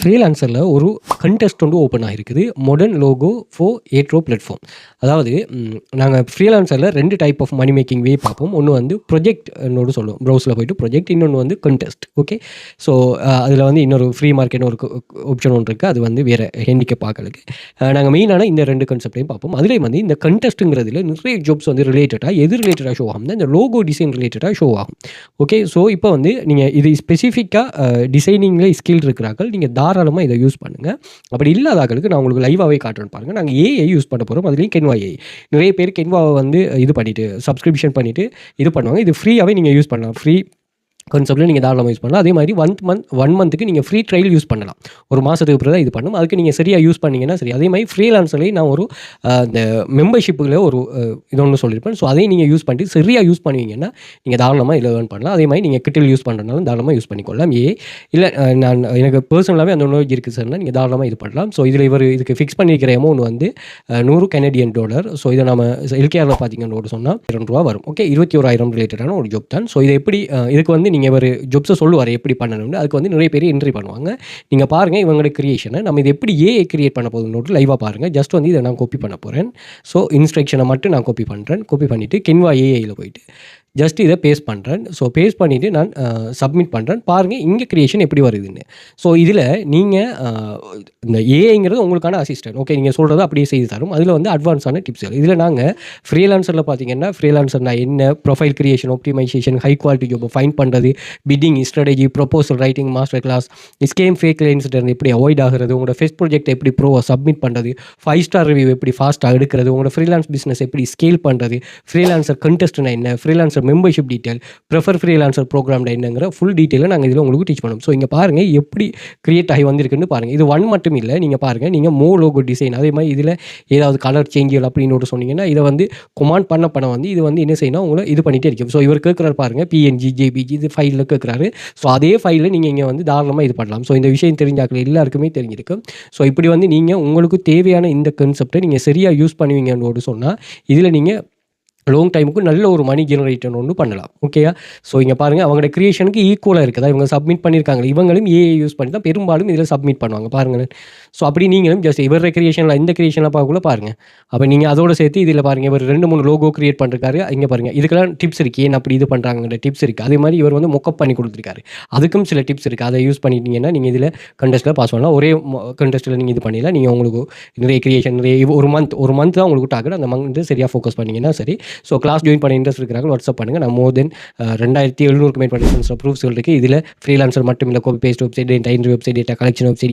ஃப்ரீலான்சரில் ஒரு கண்டெஸ்ட் வந்து ஓப்பன் ஆகிருக்குது. மாடர்ன் லோகோ ஃபார் ஏட்ரோ பிளாட்ஃபார்ம். அதாவது நாங்கள் ஃப்ரீலான்சரில் 2 type of money making way பார்ப்போம். ஒன்று வந்து ப்ரொஜெக்ட் என்னோடு சொல்லுவோம், ப்ரௌஸில் போய்ட்டு ப்ரொஜெக்ட். இன்னொன்று வந்து கண்டெஸ்ட். ஓகே, ஸோ அதில் வந்து இன்னொரு ஃப்ரீ மார்க்கெட்னு ஒரு ஆப்ஷன் ஒன்று இருக்குது. அது வந்து வேறு ஹேண்டிகேப் பார்க்கலுக்கு நாங்கள் மெயினான இந்த 2 கான்செப்டையும் பார்ப்போம். அதுலேயும் வந்து இந்த கண்டெஸ்ட்டுங்கிறதுல நிறைய ஜாப்ஸ் வந்து ரிலேட்டடாக ரிலேட்டடாக ஷோ ஆகும். இந்த லோகோ டிசைன் ரிலேட்டடாக ஷோ ஆகும். ஓகே, ஸோ இப்போ வந்து நீங்கள் இது ஸ்பெசிஃபிக்காக டிசைனிங்கில் ஸ்கில் இருக்கிறார்கள், நீங்கள் தாராளமாக இதை யூஸ் பண்ணுங்கள். அப்படி இல்லாதாக்களுக்கு நான் உங்களுக்கு லைவாகவே காட்டுறேன்னு பாருங்கள். நாங்கள் ஏஐ யூஸ் பண்ண போகிறோம். அதுலேயும் கென்வா ஏஐ. நிறைய பேர் கென்வாவை வந்து இது பண்ணிவிட்டு சப்ஸ்கிரிப்ஷன் பண்ணிவிட்டு இது பண்ணுவாங்க. இது ஃப்ரீயாகவே நீங்கள் யூஸ் பண்ணலாம். ஃப்ரீ கான்செப்ட்டில் நீங்கள் தாராளமாக யூஸ் பண்ணலாம். அதே மாதிரி 1 மந்த்துக்கு நீங்கள் ஃப்ரீ ட்ரையல் யூஸ் பண்ணலாம். ஒரு மாதத்துக்கு அப்புறம் தான் இது பண்ணணும். அதுக்கு நீங்கள் சரியாக யூஸ் பண்ணிங்கன்னா சரி. அதே மாதிரி ஃப்ரீலான்சர்லேயும் நான் ஒரு இந்த மெம்பர்ஷிப்பில் ஒரு இது ஒன்று சொல்லியிருப்பேன். ஸோ அதையும் நீங்கள் யூஸ் பண்ணிட்டு சரியாக யூஸ் பண்ணுவீங்கன்னா நீங்கள் தாராளமாக இதில் ஏர்ன் பண்ணலாம். அதே மாதிரி நீங்கள் கிட்டில் யூஸ் பண்ணுறதுனாலும் தாராளமாக யூஸ் பண்ணிக்கொள்ளலாம். இல்லை எனக்கு பர்சனலாகவே அந்த நோய் இருக்குது சார்னா நீங்கள் தாராளமாக இது பண்ணலாம். ஸோ இதில் இதுக்கு ஃபிக்ஸ் பண்ணியிருக்கிற அமௌண்ட் வந்து $100 ஸோ இதை நம்ம எல்கேஆரில் பார்த்தீங்கன்னு சொன்னால் $2 வரும். ஓகே, 21,000 ரிலேட்டடான ஒரு ஜாப் தான். ஸோ இதை எப்படி இதுக்கு வந்து நீங்கள் ஒரு ஜாப்ஸை சொல்லுவார் எப்படி பண்ணணும்னு. அதுக்கு வந்து நிறைய பேர் என்ட்ரி பண்ணுவாங்க. நீங்கள் பாருங்கள் இவங்களோட கிரியேஷனை நம்ம இது எப்படி ஏஐ கிரியேட் பண்ண போகுதுன்னு லைவாக பாருங்கள். ஜஸ்ட் வந்து இதை நான் காப்பி பண்ண போகிறேன். ஸோ இன்ஸ்ட்ரக்ஷனை மட்டும் நான் காப்பி பண்ணுறேன். காப்பி பண்ணிவிட்டு கென்வா ஏஐயில் போயிட்டு ஜஸ்ட் இதை பேஸ்ட் பண்ணுறேன். ஸோ பேஸ்ட் பண்ணிவிட்டு நான் சப்மிட் பண்ணுறேன். பாருங்கள் இங்கே க்ரியேஷன் எப்படி வருதுன்னு. ஸோ இதில் நீங்கள் இந்த ஏஐங்கிறது உங்களுக்கான அசிஸ்டன்ட். ஓகே, நீங்கள் சொல்கிறத அப்படியே செய்து தரும். அதில் வந்து அட்வான்ஸான டிப்ஸ்கள். இதில் நாங்கள் ஃப்ரீலான்சரில் பார்த்தீங்கன்னா ஃப்ரீலான்சர்னா என்ன, profile creation, optimisation, high quality job find பண்ணுறது, bidding strategy, proposal writing, master class, scam fake கிளைண்ட்ஸ்ட்டு எப்படி அவாய்ட் ஆகிறது, உங்களோட ஃபெஸ்ட் ப்ராஜெக்ட் எப்படி சப்மிட் பண்ணுறது, 5 ஸ்டார் ரிவ்யூ எப்படி ஃபாஸ்ட்டாக எடுக்கிறது, உங்களோட ஃப்ரீலான்ஸ் பிஸ்னஸ் எப்படி ஸ்கேல் பண்ணுறது, ஃப்ரீலான்சர் கண்டெஸ்ட்னா என்ன, freelancer membership detail, prefer freelancer program என்னங்கிற ஃபுல் டீட்டெயிலை நாங்கள் இதில் உங்களுக்கு டீச் பண்ணுவோம். ஸோ இங்கே பாருங்கள் எப்படி கிரியேட் ஆகி வந்திருக்குன்னு பாருங்கள். இது 1 மட்டும் இல்லை, நீங்கள் பாருங்கள், நீங்கள் லோகோ டிசைன் அதே மாதிரி இதில் ஏதாவது கலர் சேஞ்சுகள் அப்படின்னு சொன்னீங்கன்னா இதை வந்து கொமாண்ட் பண்ண வந்து இது வந்து என்ன செய்யணும் உங்களை இது பண்ணிகிட்டே இருக்கும். ஸோ இவர் கேட்குறாரு பாருங்கள், பிஎன்ஜி, ஜேபிஜி இது ஃபைலில் கேட்குறாரு. ஸோ அதே ஃபைலில் நீங்கள் இங்கே வந்து தாராளமாக இது பண்ணலாம். ஸோ இந்த விஷயம் தெரிஞ்சாக்கள் எல்லாருக்குமே தெரிஞ்சிருக்கும். ஸோ இப்படி வந்து நீங்கள் உங்களுக்கு தேவையான இந்த கான்செப்டை நீங்கள் சரியாக யூஸ் பண்ணுவீங்கன்னு சொன்னால் இதில் நீங்கள் லாங் டைமுக்கு நல்ல ஒரு மணி ஜெனரேட்டர் ஒன்று பண்ணலாம். ஓகேயா, ஸோ இங்கே பாருங்கள் அவங்களோட கிரியேஷனுக்கு ஈக்குவலாக இருக்குதா, இவங்க சப்மிட் பண்ணியிருக்காங்க. இவங்களும் ஏஐ யூஸ் பண்ணி தான் பெரும்பாலும் இதில் சப்மிட் பண்ணுவாங்க பாருங்கள். ஸோ அப்படி நீங்களும் ஜஸ்ட் இவர கிரியேஷனில் இந்த கிரியேஷனில் பார்க்கக்குள்ள பாருங்கள். அப்போ நீங்கள் அதோடு சேர்த்து இதில் பாருங்கள், இவர் 2-3 லோகோ கிரியேட் பண்ணிருக்காரு. இங்கே பாருங்கள், இதுக்கெல்லாம் டிப்ஸ் இருக்குது, ஏன் அப்படி இது பண்ணுறாங்கிற டிப்ஸ் இருக்குது. அதே மாதிரி இவர் வந்து மொக்கப் பண்ணி கொடுத்துருக்காரு, அதுக்கும் சில டிப்ஸ் இருக்குது. அதை யூஸ் பண்ணிட்டீங்கன்னா நீங்கள் இதில் கண்டெஸ்ட்டில் பாஸ் பண்ணலாம். ஒரே கண்டெஸ்ட்டில் நீங்கள் இது பண்ணிடலாம். நீங்கள் உங்களுக்கு நிறைய கிரியேஷன் ஒரு மந்த் தான் உங்களுக்கு டார்கெட். அந்த மந்த் சரியாக ஃபோக்கஸ் பண்ணிங்கன்னா சரி. ஸோ கிளாஸ் ஜாயின் பண்ண இன்ட்ரெஸ்ட் இருக்கிறாங்க, வாட்ஸ்அப் பண்ணுங்கள். நான் மோர் தென் 2700 மேற்பட்ட ப்ரூஃப்ஸ்கள் இருக்குது. இதில் ஃப்ரீலான்சர் மட்டும் இல்லை, copy paste website, data entry website, data collection website,